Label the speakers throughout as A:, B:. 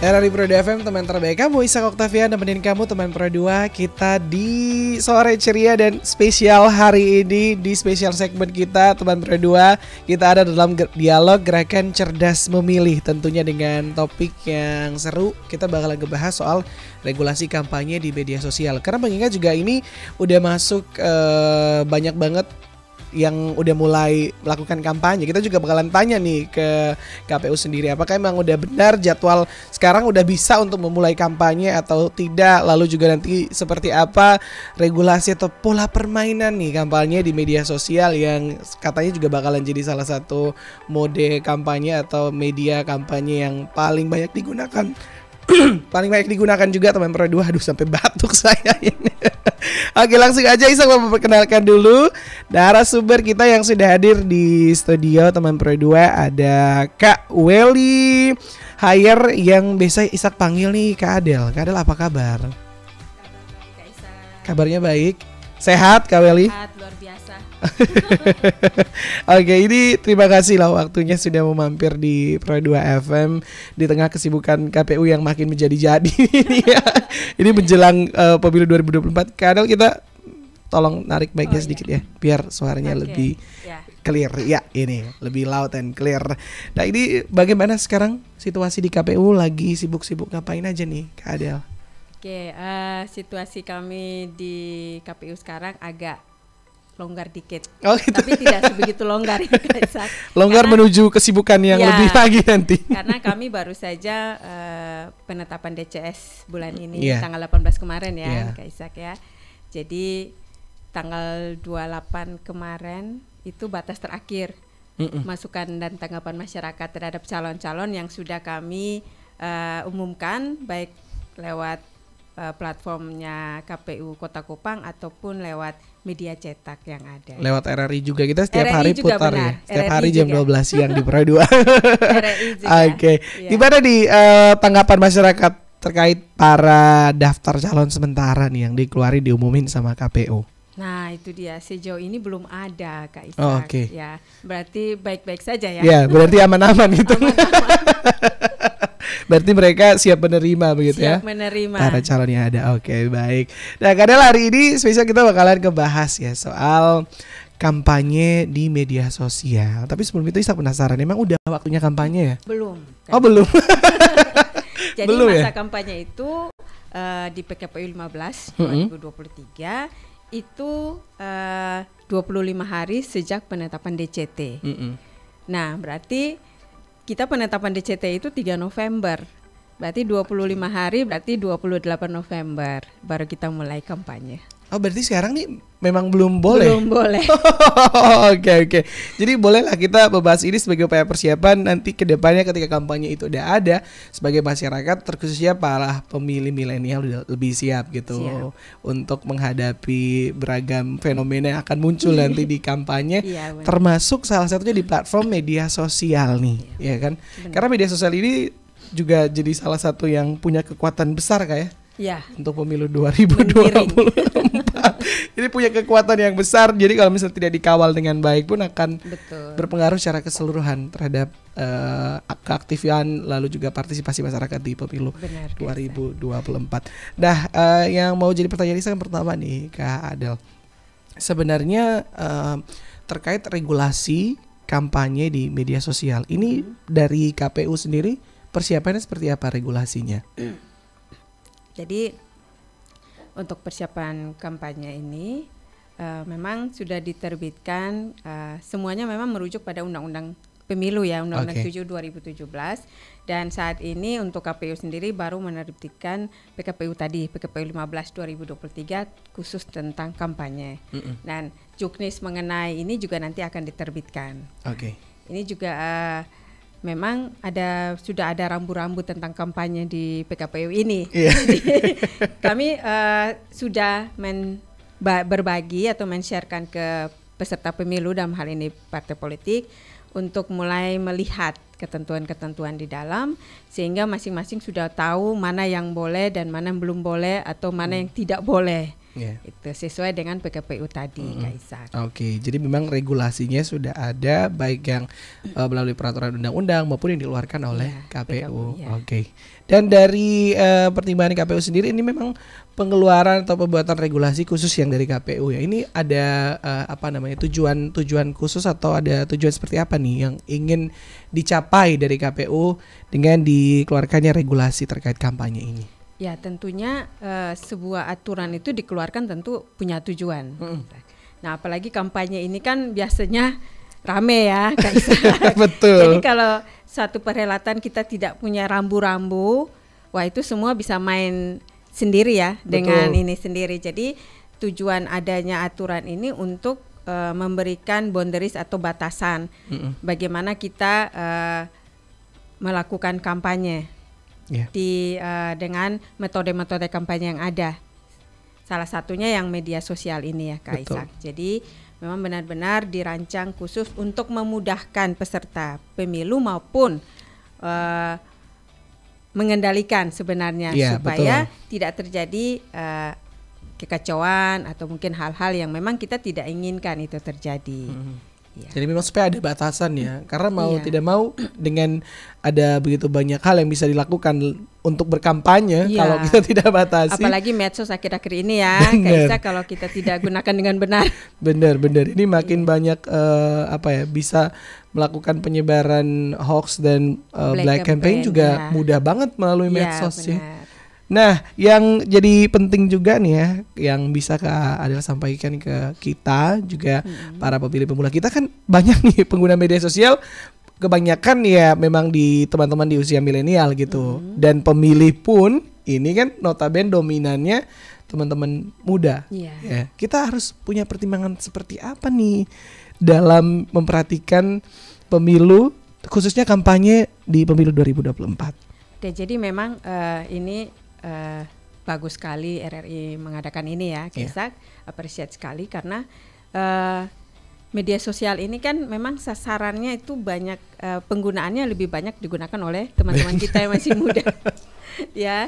A: Dari Pro 2 FM, teman terbaik kamu, Ishak Octavian nemenin kamu teman Pro 2. Kita di sore ceria dan spesial hari ini, di spesial segmen kita teman Pro 2, kita ada dalam dialog gerakan cerdas memilih. Tentunya dengan topik yang seru, kita bakalan ngebahas soal regulasi kampanye di media sosial. Karena mengingat juga ini udah masuk banyak banget yang udah mulai melakukan kampanye. Kita juga bakalan tanya nih ke KPU sendiri, apakah emang udah benar jadwal sekarang udah bisa untuk memulai kampanye atau tidak. Lalu juga nanti seperti apa regulasi atau pola permainan nih kampanye di media sosial yang katanya juga bakalan jadi salah satu mode kampanye atau media kampanye yang paling banyak digunakan. Paling banyak digunakan juga teman Pro 2. Aduh, sampai batuk saya ini. Oke, langsung aja Isa memperkenalkan dulu narasumber kita yang sudah hadir di studio teman Pro 2. Ada Kak Welly Hayer yang biasa Isak panggil nih Kak Adel. Kak Adel, apa kabar?
B: Kak Isak.
A: Kabarnya baik. Sehat Kak Welly?
B: Sehat, luar biasa.
A: Oke, ini terima kasih lah waktunya sudah mau mampir di Pro 2 FM di tengah kesibukan KPU yang makin menjadi-jadi ini ya. Ini menjelang pemilu 2024. Kadang kita tolong narik mic-nya sedikit ya, biar suaranya lebih clear. Ya, ini lebih loud and clear. Nah, ini bagaimana sekarang situasi di KPU? Lagi sibuk-sibuk ngapain aja nih Kak Adel?
B: Oke, situasi kami di KPU sekarang agak longgar dikit.
A: Oh, gitu.
B: Tapi tidak sebegitu longgar ya Kak Isak.
A: Longgar menuju kesibukan yang lebih lagi nanti.
B: Karena kami baru saja penetapan DCS bulan ini tanggal 18 kemarin ya Kak Isak ya. Jadi tanggal 28 kemarin itu batas terakhir masukan dan tanggapan masyarakat terhadap calon-calon yang sudah kami umumkan baik lewat platformnya KPU Kota Kupang ataupun lewat media cetak yang ada.
A: Lewat RRI juga, kita setiap hari putar
B: benar.
A: ya. Setiap
B: RRI
A: hari jam
B: juga.
A: 12 siang di Pro 2.
B: RRI juga.
A: Oke. Gimana di tanggapan masyarakat terkait para daftar calon sementara nih yang dikeluarin diumumin sama KPU?
B: Nah, itu dia, sejauh ini belum ada Kak Isak.
A: Oh, oke.
B: Ya, berarti baik-baik saja ya.
A: Ya, berarti aman-aman gitu. Berarti mereka siap menerima begitu ya?
B: Siap menerima.
A: Para calon yang ada. Oke, baik. Nah, kadang hari ini spesial kita bakalan ngebahas ya soal kampanye di media sosial. Tapi sebelum itu saya penasaran, emang udah waktunya kampanye ya?
B: Belum.
A: Oh, belum.
B: Jadi
A: belum
B: masa
A: ya?
B: kampanye itu di PKPU 15 2023 itu 25 hari sejak penetapan DCT. Nah, berarti kita penetapan DCT itu 3 November. Berarti 25 hari, berarti 28 November baru kita mulai kampanye.
A: Oh, berarti sekarang nih memang belum boleh?
B: Belum boleh.
A: Oke. Jadi bolehlah kita membahas ini sebagai upaya persiapan nanti ke depannya ketika kampanye itu udah ada, sebagai masyarakat terkhususnya para pemilih milenial udah lebih siap gitu untuk menghadapi beragam fenomena yang akan muncul nanti di kampanye, termasuk salah satunya di platform media sosial nih, ya kan? Benar. Karena media sosial ini juga jadi salah satu yang punya kekuatan besar kayak untuk pemilu 2024. Ini punya kekuatan yang besar. Jadi kalau misalnya tidak dikawal dengan baik pun akan berpengaruh secara keseluruhan terhadap keaktifan lalu juga partisipasi masyarakat di pemilu 2024. Nah, yang mau jadi pertanyaan saya pertama nih Kak Adel. Sebenarnya terkait regulasi kampanye di media sosial ini dari KPU sendiri persiapannya seperti apa regulasinya?
B: Jadi untuk persiapan kampanye ini memang sudah diterbitkan, semuanya memang merujuk pada Undang-Undang Pemilu ya, Undang-Undang 7 2017. Dan saat ini untuk KPU sendiri baru menerbitkan PKPU tadi, PKPU 15 2023 khusus tentang kampanye. Dan juknis mengenai ini juga nanti akan diterbitkan. Ini juga memang sudah ada rambu-rambu tentang kampanye di PKPU ini. Kami sudah berbagi atau men-sharekan ke peserta pemilu dalam hal ini partai politik untuk mulai melihat ketentuan-ketentuan di dalam sehingga masing-masing sudah tahu mana yang boleh dan mana yang belum boleh atau mana yang tidak boleh.
A: Yeah.
B: Itu sesuai dengan PKPU tadi, Kak Ishak.
A: Oke, jadi memang regulasinya sudah ada baik yang melalui peraturan undang-undang maupun yang dikeluarkan oleh KPU.
B: ya.
A: Oke. Dan dari pertimbangan KPU sendiri ini memang pengeluaran atau pembuatan regulasi khusus yang dari KPU ya. Ini ada tujuan khusus atau ada tujuan seperti apa nih yang ingin dicapai dari KPU dengan dikeluarkannya regulasi terkait kampanye ini?
B: Ya tentunya sebuah aturan itu dikeluarkan tentu punya tujuan. Nah apalagi kampanye ini kan biasanya rame ya Kak Ishak.
A: Betul.
B: Jadi kalau satu perhelatan kita tidak punya rambu-rambu, wah itu semua bisa main sendiri ya.
A: Betul.
B: Dengan ini sendiri. Jadi tujuan adanya aturan ini untuk memberikan boundaries atau batasan bagaimana kita melakukan kampanye.
A: Yeah.
B: Dengan metode-metode kampanye yang ada. Salah satunya yang media sosial ini ya Kak Ishak. Jadi memang benar-benar dirancang khusus untuk memudahkan peserta pemilu maupun mengendalikan sebenarnya supaya tidak terjadi kekacauan atau mungkin hal-hal yang memang kita tidak inginkan itu terjadi. Ya.
A: Jadi memang supaya ada batasan ya, karena mau tidak mau dengan ada begitu banyak hal yang bisa dilakukan untuk berkampanye kalau kita tidak batasi.
B: Apalagi medsos akhir-akhir ini ya, Kak kalau kita tidak gunakan dengan benar.
A: Benar, ini makin banyak bisa melakukan penyebaran hoax dan black campaign juga mudah banget melalui medsos ya. Nah, yang jadi penting juga nih ya, yang bisa Kak Adel sampaikan ke kita juga para pemilih pemula kita kan banyak nih pengguna media sosial, kebanyakan ya memang di teman-teman di usia milenial gitu. Dan pemilih pun ini kan notabene dominannya teman-teman muda. Ya, kita harus punya pertimbangan seperti apa nih dalam memperhatikan pemilu khususnya kampanye di pemilu 2024.
B: Oke, jadi memang ini bagus sekali RRI mengadakan ini ya, Kak. Appreciate sekali karena media sosial ini kan memang sasarannya itu banyak, penggunaannya lebih banyak digunakan oleh teman-teman kita yang masih muda, ya,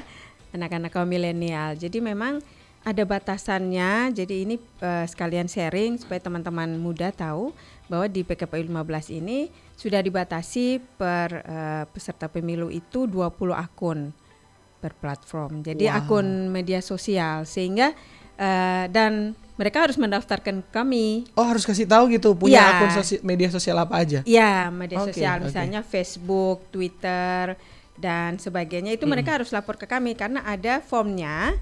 B: anak-anak kaum milenial. Jadi memang ada batasannya. Jadi ini sekalian sharing supaya teman-teman muda tahu bahwa di PKPU 15 ini sudah dibatasi per peserta pemilu itu 20 akun per platform. Jadi akun media sosial sehingga dan mereka harus mendaftarkan kami.
A: Oh, harus kasih tahu gitu punya akun media sosial apa aja?
B: Iya, media sosial misalnya Facebook, Twitter dan sebagainya itu mereka harus lapor ke kami karena ada formnya,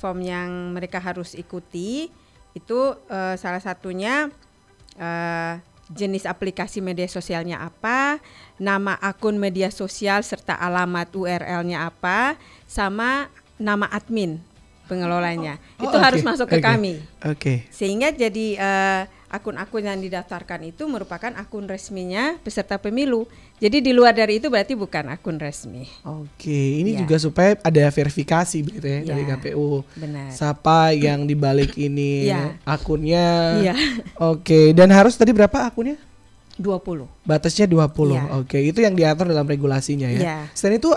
B: form yang mereka harus ikuti itu salah satunya jenis aplikasi media sosialnya apa, nama akun media sosial serta alamat URL-nya apa, sama nama admin pengelolanya. Itu harus masuk ke kami. Sehingga jadi akun-akun yang didaftarkan itu merupakan akun resminya peserta pemilu. Jadi di luar dari itu berarti bukan akun resmi.
A: Ini juga supaya ada verifikasi begitu ya dari KPU.
B: Benar.
A: Siapa yang dibalik ini akunnya. Dan harus tadi berapa akunnya?
B: 20.
A: Batasnya 20. Itu yang diatur dalam regulasinya ya. Selain itu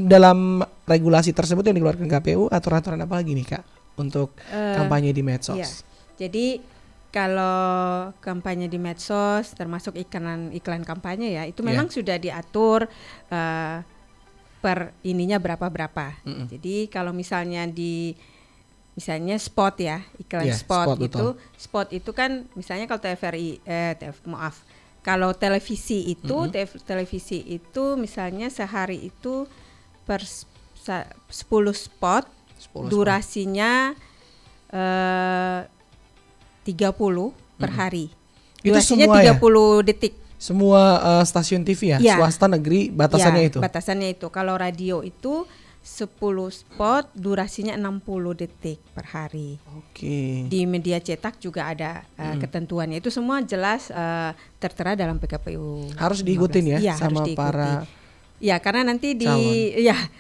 A: dalam regulasi tersebut yang dikeluarkan KPU aturan-aturan apa lagi nih Kak untuk kampanye di medsos?
B: Jadi kalau kampanye di medsos termasuk iklan kampanye ya itu memang sudah diatur per ininya berapa. Jadi kalau misalnya misalnya spot ya, iklan spot itu, spot itu kan misalnya kalau kalau televisi itu televisi itu misalnya sehari itu per 10 spot durasinya 30 per hari. Durasinya 30 detik.
A: Semua stasiun TV ya? Swasta negeri batasannya itu?
B: Batasannya itu. Kalau radio itu 10 spot durasinya 60 detik per hari. Di media cetak juga ada ketentuannya. Itu semua jelas tertera dalam PKPU.
A: Harus diikutin ya sama para.
B: Ya, karena nanti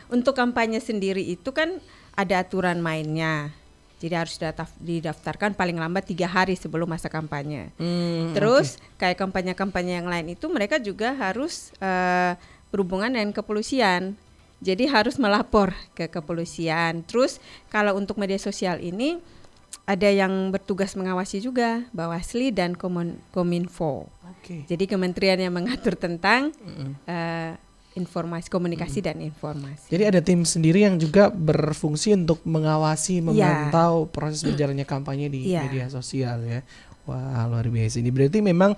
B: untuk kampanye sendiri itu kan ada aturan mainnya. Jadi harus didaftarkan paling lambat 3 hari sebelum masa kampanye. Terus kayak kampanye-kampanye yang lain itu mereka juga harus berhubungan dengan kepolisian. Jadi harus melapor ke kepolisian. Terus kalau untuk media sosial ini ada yang bertugas mengawasi juga, Bawaslu dan Kominfo. Jadi kementerian yang mengatur tentang informasi, komunikasi dan informasi.
A: Jadi ada tim sendiri yang juga berfungsi untuk mengawasi, memantau proses berjalannya kampanye di media sosial ya. Wah, luar biasa. Ini berarti memang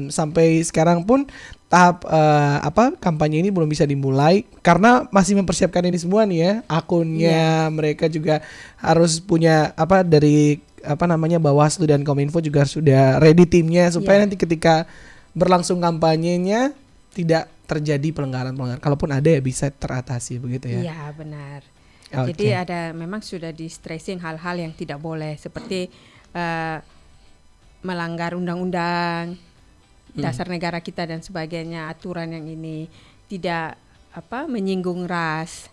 A: sampai sekarang pun tahap kampanye ini belum bisa dimulai karena masih mempersiapkan ini semua nih ya. Akunnya mereka juga harus punya dari Bawaslu dan Kominfo juga sudah ready timnya supaya nanti ketika berlangsung kampanyenya tidak terjadi pelanggaran. Kalaupun ada ya bisa teratasi begitu ya.
B: Iya, benar. Jadi memang sudah di stressing hal-hal yang tidak boleh seperti melanggar undang-undang dasar negara kita dan sebagainya, aturan yang ini tidak menyinggung ras,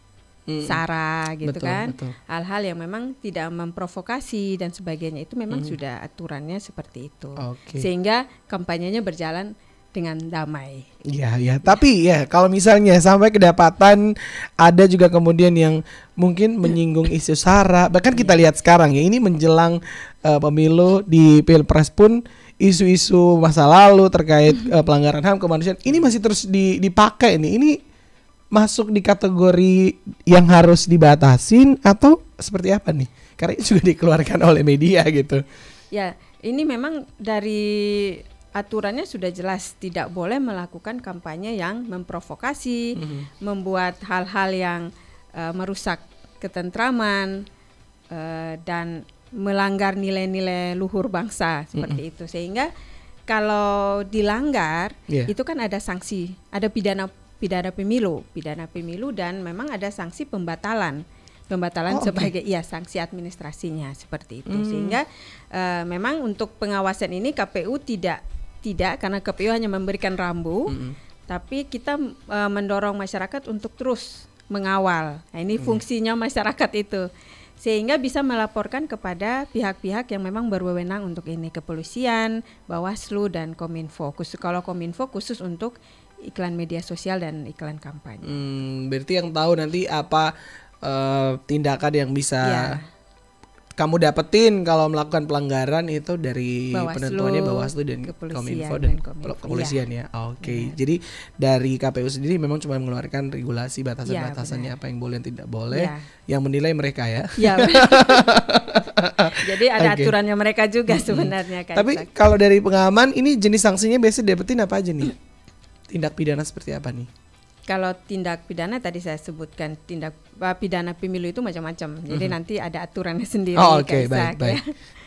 B: sara gitu kan. Hal-hal yang memang tidak memprovokasi dan sebagainya itu memang sudah aturannya seperti itu. Sehingga kampanyenya berjalan dengan damai.
A: Iya. Tapi ya kalau misalnya sampai kedapatan ada juga kemudian yang mungkin menyinggung isu sara, bahkan kita lihat sekarang ya ini menjelang pemilu di Pilpres pun isu-isu masa lalu terkait pelanggaran HAM kemanusiaan ini masih terus dipakai nih. Ini masuk di kategori yang harus dibatasin atau seperti apa nih? Karena ini juga dikeluarkan oleh media gitu.
B: Ya, ini memang dari aturannya sudah jelas tidak boleh melakukan kampanye yang memprovokasi, membuat hal-hal yang merusak ketentraman dan melanggar nilai-nilai luhur bangsa seperti itu. Sehingga kalau dilanggar itu kan ada sanksi, ada pidana pemilu dan memang ada sanksi pembatalan sebagai sanksi administrasinya seperti itu. Sehingga memang untuk pengawasan ini KPU tidak karena KPU hanya memberikan rambu, tapi kita mendorong masyarakat untuk terus mengawal. Nah, ini fungsinya masyarakat itu, sehingga bisa melaporkan kepada pihak-pihak yang memang berwenang untuk ini, kepolisian, Bawaslu dan Kominfo. Kalau Kominfo khusus untuk iklan media sosial dan iklan kampanye.
A: Berarti yang tahu nanti apa tindakan yang bisa kamu dapetin kalau melakukan pelanggaran itu dari penentuannya Bawaslu dan Kominfo dan kepolisian ya. Jadi dari KPU sendiri memang cuma mengeluarkan regulasi batasan-batasannya apa yang boleh dan tidak boleh. Yang menilai mereka ya.
B: Jadi ada aturannya mereka juga sebenarnya.
A: Tapi kalau dari pengaman ini jenis sanksinya biasanya dapetin apa aja nih? Tindak pidana seperti apa nih?
B: Kalau tindak pidana tadi saya sebutkan tindak pidana pemilu itu macam-macam. Jadi nanti ada aturannya sendiri.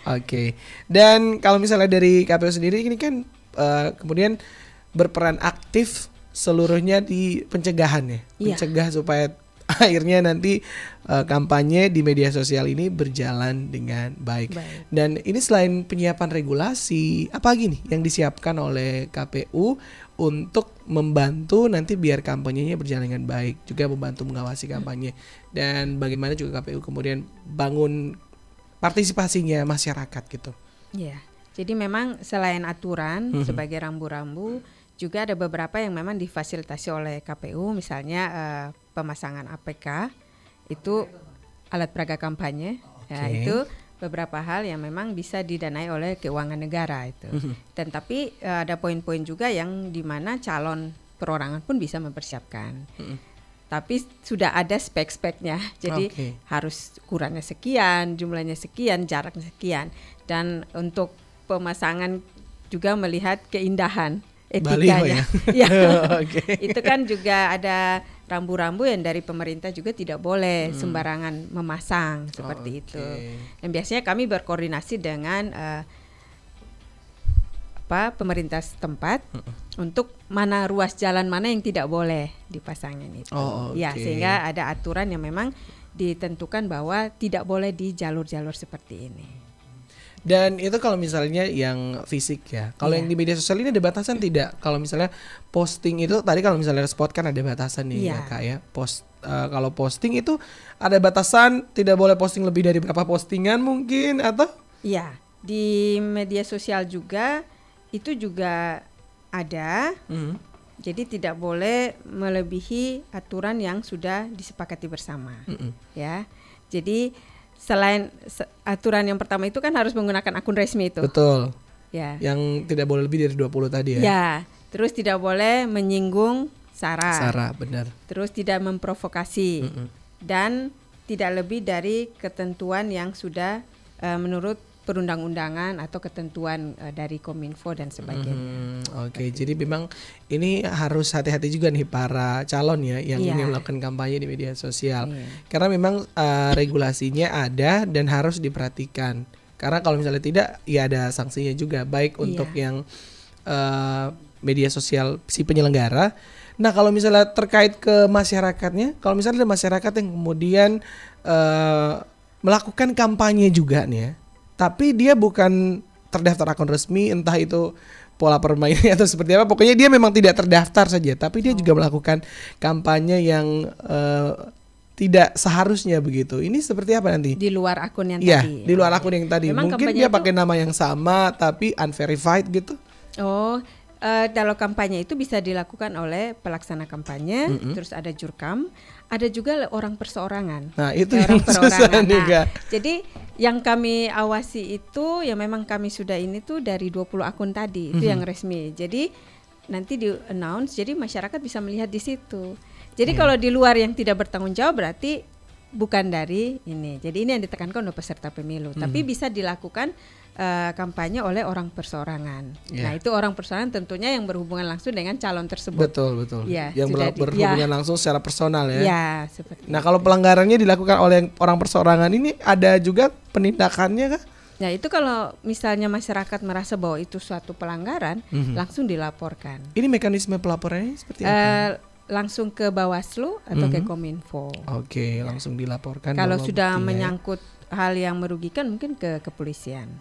A: Baik. Dan kalau misalnya dari KPU sendiri ini kan kemudian berperan aktif seluruhnya di pencegahan ya. Mencegah supaya akhirnya nanti kampanye di media sosial ini berjalan dengan baik. Dan ini selain penyiapan regulasi, apa lagi nih yang disiapkan oleh KPU untuk membantu nanti biar kampanyenya berjalan dengan baik, juga membantu mengawasi kampanye, dan bagaimana juga KPU kemudian bangun partisipasinya masyarakat gitu.
B: Jadi memang selain aturan sebagai rambu-rambu, juga ada beberapa yang memang difasilitasi oleh KPU, misalnya pemasangan APK, itu alat peraga kampanye, itu beberapa hal yang memang bisa didanai oleh keuangan negara itu. Dan tapi ada poin-poin juga yang di mana calon perorangan pun bisa mempersiapkan. Tapi sudah ada spek-speknya. Jadi harus ukurannya sekian, jumlahnya sekian, jaraknya sekian. Dan untuk pemasangan juga melihat keindahan etikanya. Itu kan juga ada rambu-rambu yang dari pemerintah juga tidak boleh sembarangan memasang seperti itu. Dan biasanya kami berkoordinasi dengan pemerintah setempat untuk mana ruas jalan mana yang tidak boleh dipasangin itu. Sehingga ada aturan yang memang ditentukan bahwa tidak boleh di jalur-jalur seperti ini.
A: Dan itu kalau misalnya yang fisik ya. Kalau yang di media sosial ini ada batasan tidak? Kalau misalnya posting itu tadi kalau misalnya spot kan ada batasan nih ya Kak ya. Kalau posting itu ada batasan, tidak boleh posting lebih dari berapa postingan mungkin atau?
B: Iya, di media sosial juga itu juga ada. Jadi tidak boleh melebihi aturan yang sudah disepakati bersama. Ya. Jadi selain aturan yang pertama itu kan harus menggunakan akun resmi itu.
A: Betul.
B: Ya.
A: Yang tidak boleh lebih dari 20 tadi ya.
B: Ya. Terus tidak boleh menyinggung sara,
A: benar.
B: Terus tidak memprovokasi dan tidak lebih dari ketentuan yang sudah menurut perundang-undangan atau ketentuan dari Kominfo dan sebagainya.
A: Oke, jadi memang ini harus hati-hati juga nih para calon ya yang ingin melakukan kampanye di media sosial. Karena memang regulasinya ada dan harus diperhatikan. Karena kalau misalnya tidak, ya ada sanksinya juga, baik untuk yang media sosial si penyelenggara. Nah, kalau misalnya terkait ke masyarakatnya, kalau misalnya ada masyarakat yang kemudian melakukan kampanye juga nih ya, tapi dia bukan terdaftar akun resmi, entah itu pola permainannya atau seperti apa, pokoknya dia memang tidak terdaftar saja, tapi dia juga melakukan kampanye yang tidak seharusnya begitu. Ini seperti apa nanti?
B: Di luar akun yang
A: tadi. Di luar akun yang tadi.
B: Memang
A: mungkin dia pakai nama yang sama tapi unverified gitu.
B: Kalau kampanye itu bisa dilakukan oleh pelaksana kampanye, terus ada jurkam, ada juga orang perseorangan.
A: Nah, itu yang susah nih, Kak.
B: Jadi yang kami awasi itu ya memang kami sudah ini tuh dari 20 akun tadi, itu yang resmi. Jadi nanti di announce, jadi masyarakat bisa melihat di situ. Jadi kalau di luar yang tidak bertanggung jawab berarti bukan dari ini. Jadi ini yang ditekankan oleh peserta pemilu, tapi bisa dilakukan kampanye oleh orang perseorangan. Nah, itu orang perseorangan tentunya yang berhubungan langsung dengan calon tersebut.
A: Betul.
B: Ya,
A: yang berhubungan langsung secara personal ya.
B: Ya, seperti
A: nah, kalau pelanggarannya dilakukan oleh orang perseorangan ini ada juga penindakannya kah?
B: Nah, itu kalau misalnya masyarakat merasa bahwa itu suatu pelanggaran, langsung dilaporkan.
A: Ini mekanisme pelaporannya seperti apa?
B: Langsung ke Bawaslu atau ke Kominfo.
A: Oke, langsung dilaporkan.
B: Kalau sudah menyangkut hal yang merugikan mungkin ke kepolisian.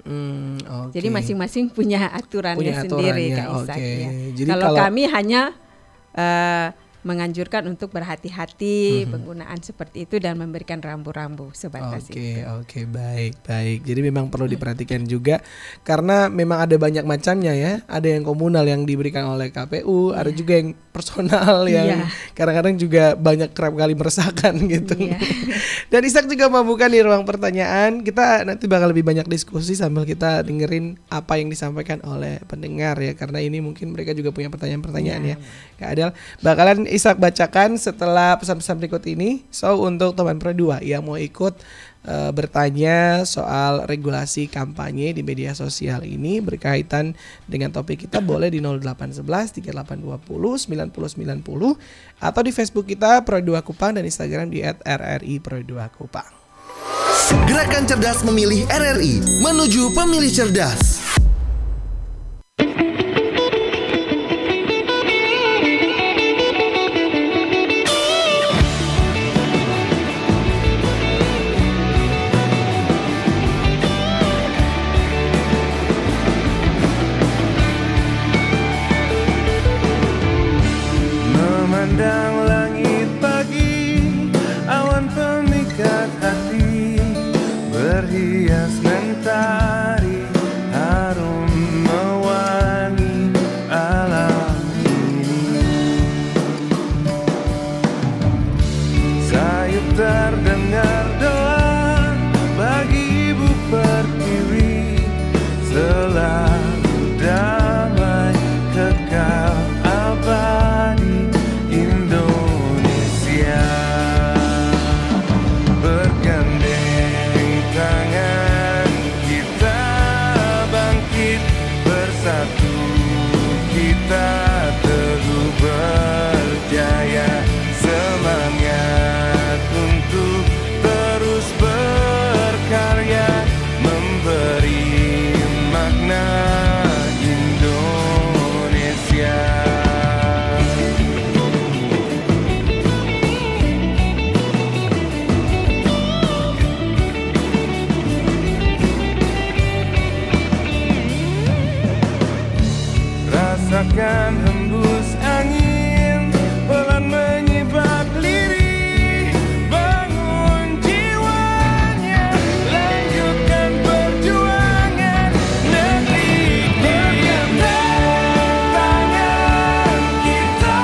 B: Jadi masing-masing punya aturannya sendiri, Kak Ishak. Ya. Jadi kalau kami hanya menganjurkan untuk berhati-hati penggunaan seperti itu dan memberikan rambu-rambu sebatas itu.
A: Oke, baik. Jadi memang perlu diperhatikan juga karena memang ada banyak macamnya ya. Ada yang komunal yang diberikan oleh KPU, ada juga yang personal yang kadang-kadang juga kerap kali meresahkan gitu. Dan Ishak juga membuka di ruang pertanyaan. Kita nanti bakal lebih banyak diskusi sambil kita dengerin apa yang disampaikan oleh pendengar ya, karena ini mungkin mereka juga punya pertanyaan-pertanyaan ya. Kak Adel, bakalan Ishak bacakan setelah pesan-pesan berikut ini. So untuk teman Pro 2 yang mau ikut bertanya soal regulasi kampanye di media sosial ini berkaitan dengan topik kita, boleh di 0811 3820 9090 atau di Facebook kita Pro 2 Kupang dan Instagram di @rri_pro2kupang.
C: Gerakan Cerdas Memilih RRI menuju pemilih cerdas.
D: Memandang langit pagi, awan pemikat hati, berhias mentari, harum mewangi alam ini. Sayup terdengar doa bagi Ibu Pertiwi, selalu damai kekal abadi Indonesia. Bergandeng tangan kita bangkit bersatu, kita teguh berjaya, semangat untuk terus berkarya, memberi makna Indonesia. Rasakan hembus angin pelan menyibak lirih, bangun jiwanya, lanjutkan perjuangan negeri. Bergandeng tangan kita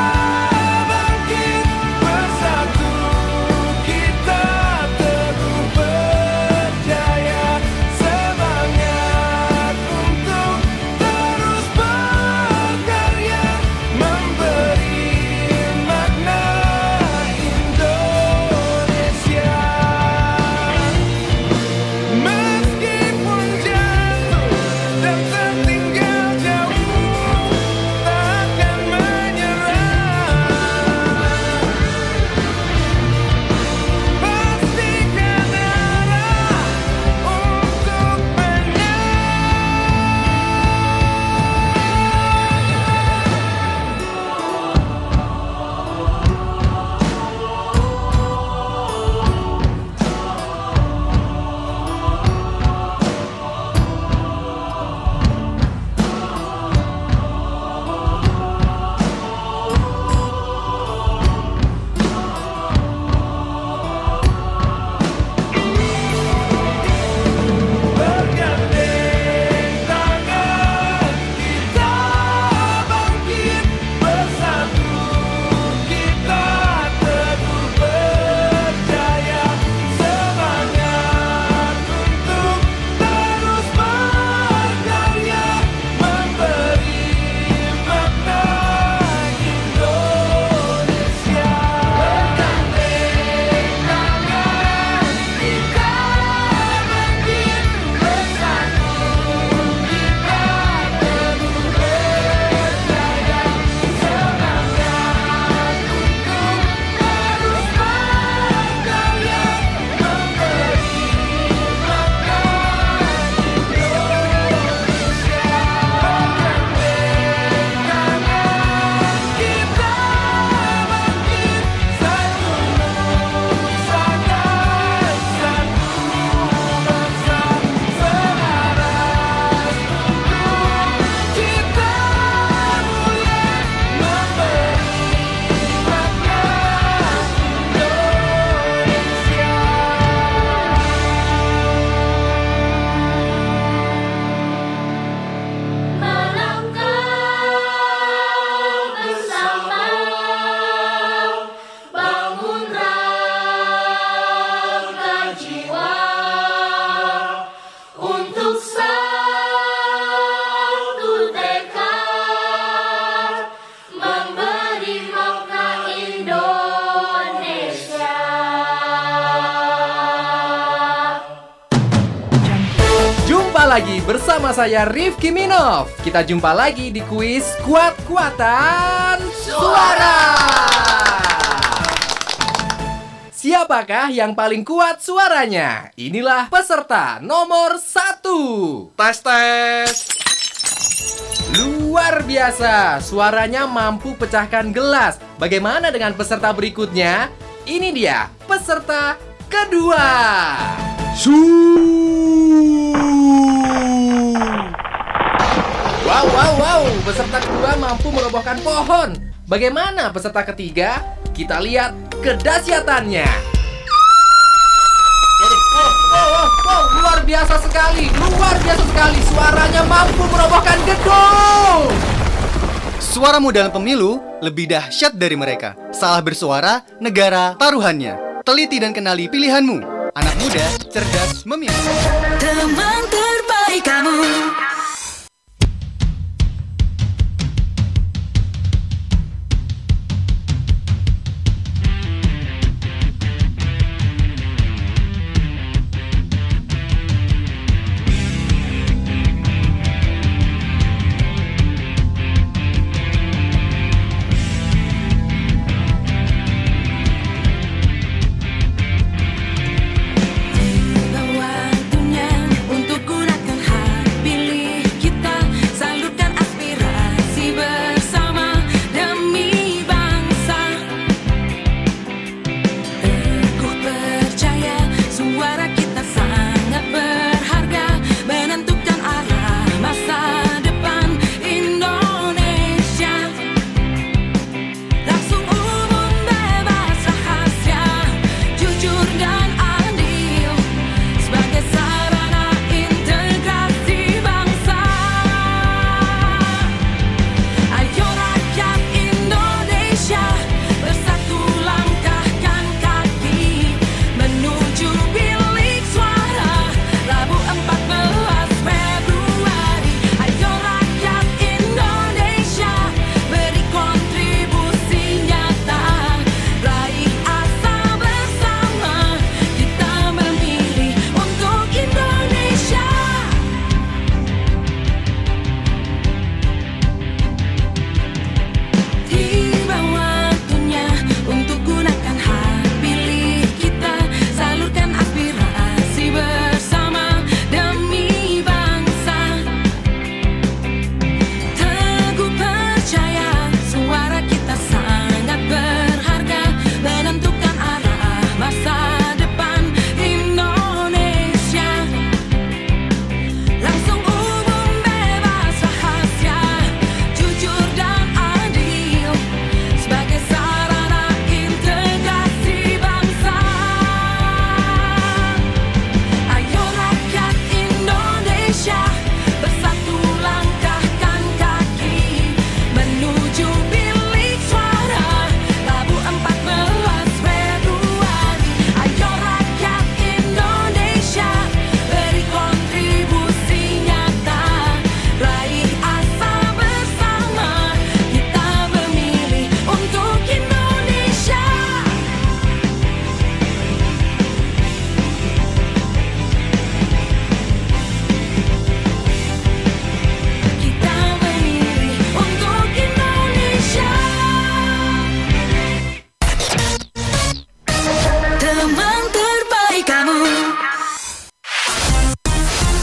E: lagi bersama saya Rifki Minov. Kita jumpa lagi di kuis Kuat-Kuatan Suara. Siapakah yang paling kuat suaranya? Inilah peserta nomor 1.
F: Tes.
E: Luar biasa, suaranya mampu pecahkan gelas. Bagaimana dengan peserta berikutnya? Ini dia, peserta kedua. Wow, peserta kedua mampu merobohkan pohon. Bagaimana peserta ketiga? Kita lihat kedahsyatannya. Wow, luar biasa sekali, suaranya mampu merobohkan gedung.
F: Suaramu dalam pemilu lebih dahsyat dari mereka. Salah bersuara, negara taruhannya. Teliti dan kenali pilihanmu. Anak muda, cerdas memilih.
G: Teman terbaik kamu.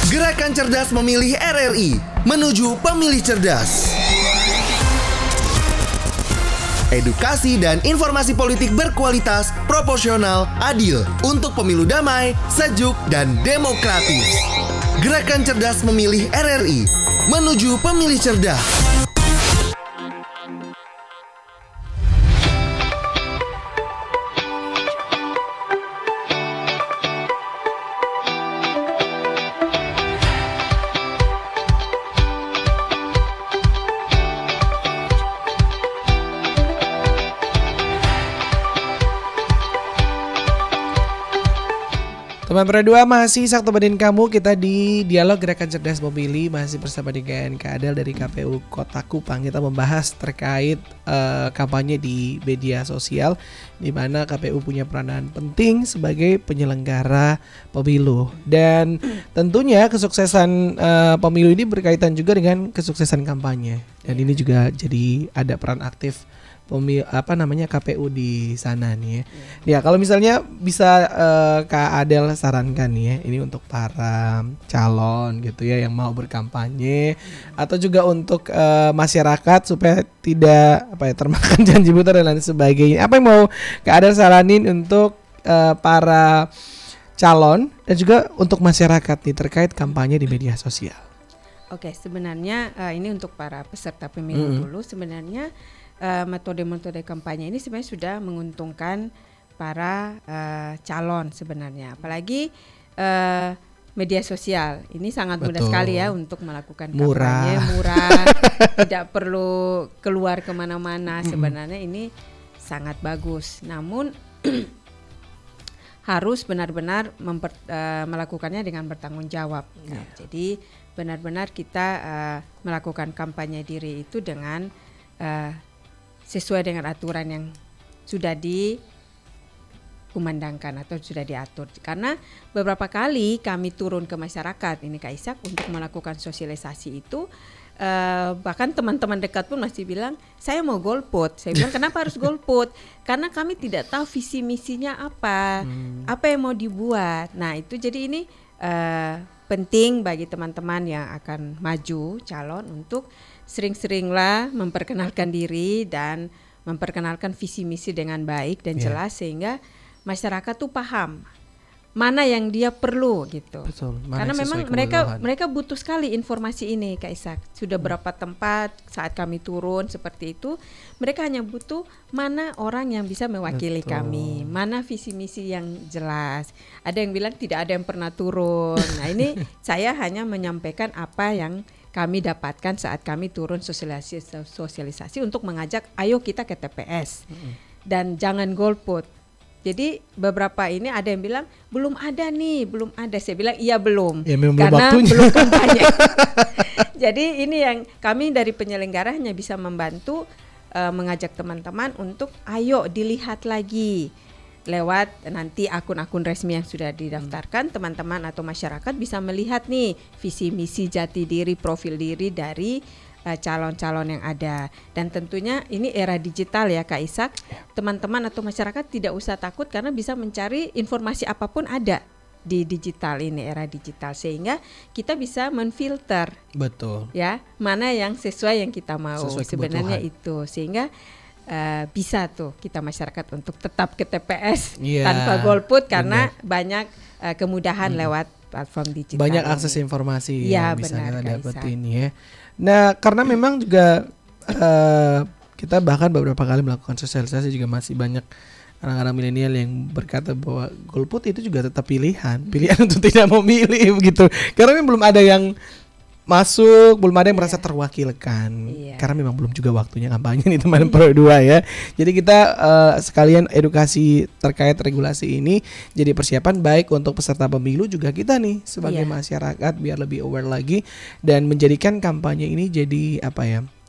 C: Gerakan Cerdas Memilih RRI menuju pemilih cerdas. Edukasi dan informasi politik berkualitas, proporsional, adil untuk pemilu damai, sejuk, dan demokratis. Gerakan Cerdas Memilih RRI menuju pemilih cerdas.
A: Teman berdua masih Sabtu temenin kamu, kita di Dialog Gerakan Cerdas Memilih masih bersama dengan Kak Adel dari KPU Kota Kupang. Kita membahas terkait kampanye di media sosial, di mana KPU punya peranan penting sebagai penyelenggara pemilu, dan tentunya kesuksesan pemilu ini berkaitan juga dengan kesuksesan kampanye, dan ini juga jadi ada peran aktif KPU di sana nih ya. Ya kalau misalnya bisa Kak Adel sarankan nih ya, ini untuk para calon gitu ya yang mau berkampanye, atau juga untuk masyarakat supaya tidak termakan janji buta dan lain sebagainya. Apa yang mau Kak Adel saranin untuk para calon dan juga untuk masyarakat nih terkait kampanye di media sosial?
B: Oke, sebenarnya ini untuk para peserta pemilu dulu. Sebenarnya metode-metode kampanye ini sebenarnya sudah menguntungkan para calon sebenarnya, apalagi media sosial ini sangat mudah sekali ya untuk melakukan kampanye, murah, tidak perlu keluar kemana-mana. Sebenarnya ini sangat bagus, namun harus benar-benar melakukannya dengan bertanggung jawab. Nah, jadi benar-benar kita melakukan kampanye diri itu dengan sesuai dengan aturan yang sudah dikumandangkan atau sudah diatur. Karena beberapa kali kami turun ke masyarakat ini Kak Ishak untuk melakukan sosialisasi itu, bahkan teman-teman dekat pun masih bilang saya mau golput. Saya bilang kenapa harus golput? Karena kami tidak tahu visi misinya apa yang mau dibuat. Nah itu jadi ini penting bagi teman-teman yang akan maju calon untuk sering-seringlah memperkenalkan diri dan memperkenalkan visi misi dengan baik dan jelas, sehingga masyarakat tuh paham mana yang dia perlu gitu.
A: Betul,
B: karena memang mereka butuh sekali informasi ini Kak Ishak. Sudah berapa tempat saat kami turun seperti itu, mereka hanya butuh mana orang yang bisa mewakili kami, mana visi misi yang jelas. Ada yang bilang tidak ada yang pernah turun. Nah ini saya hanya menyampaikan apa yang kami dapatkan saat kami turun sosialisasi untuk mengajak ayo kita ke TPS dan jangan golput. Jadi beberapa ini ada yang bilang belum ada. Saya bilang iya belum,
A: ya,
B: karena belum kampanye. Jadi ini yang kami dari penyelenggara hanya bisa membantu mengajak teman-teman untuk ayo dilihat lagi. Lewat nanti akun-akun resmi yang sudah didaftarkan, teman-teman atau masyarakat bisa melihat nih visi misi, jati diri, profil diri dari calon-calon yang ada. Dan tentunya ini era digital ya Kak Ishak, teman-teman atau masyarakat tidak usah takut karena bisa mencari informasi apapun ada di digital ini, era digital, sehingga kita bisa menfilter ya mana yang sesuai yang kita mau sebenarnya itu, sehingga bisa tuh kita masyarakat untuk tetap ke TPS tanpa golput karena banyak kemudahan lewat platform digital.
A: Banyak akses informasi yang bisa kita dapetin ya. Nah karena memang juga kita bahkan beberapa kali melakukan sosialisasi juga masih banyak anak-anak milenial yang berkata bahwa golput itu juga tetap pilihan untuk tidak memilih begitu. Karena memang belum ada yang masuk, belum ada yang merasa terwakilkan, karena memang belum juga waktunya kampanye nih teman berdua ya. Jadi kita sekalian edukasi terkait regulasi ini jadi persiapan baik untuk peserta pemilu juga kita nih sebagai masyarakat biar lebih aware lagi dan menjadikan kampanye ini jadi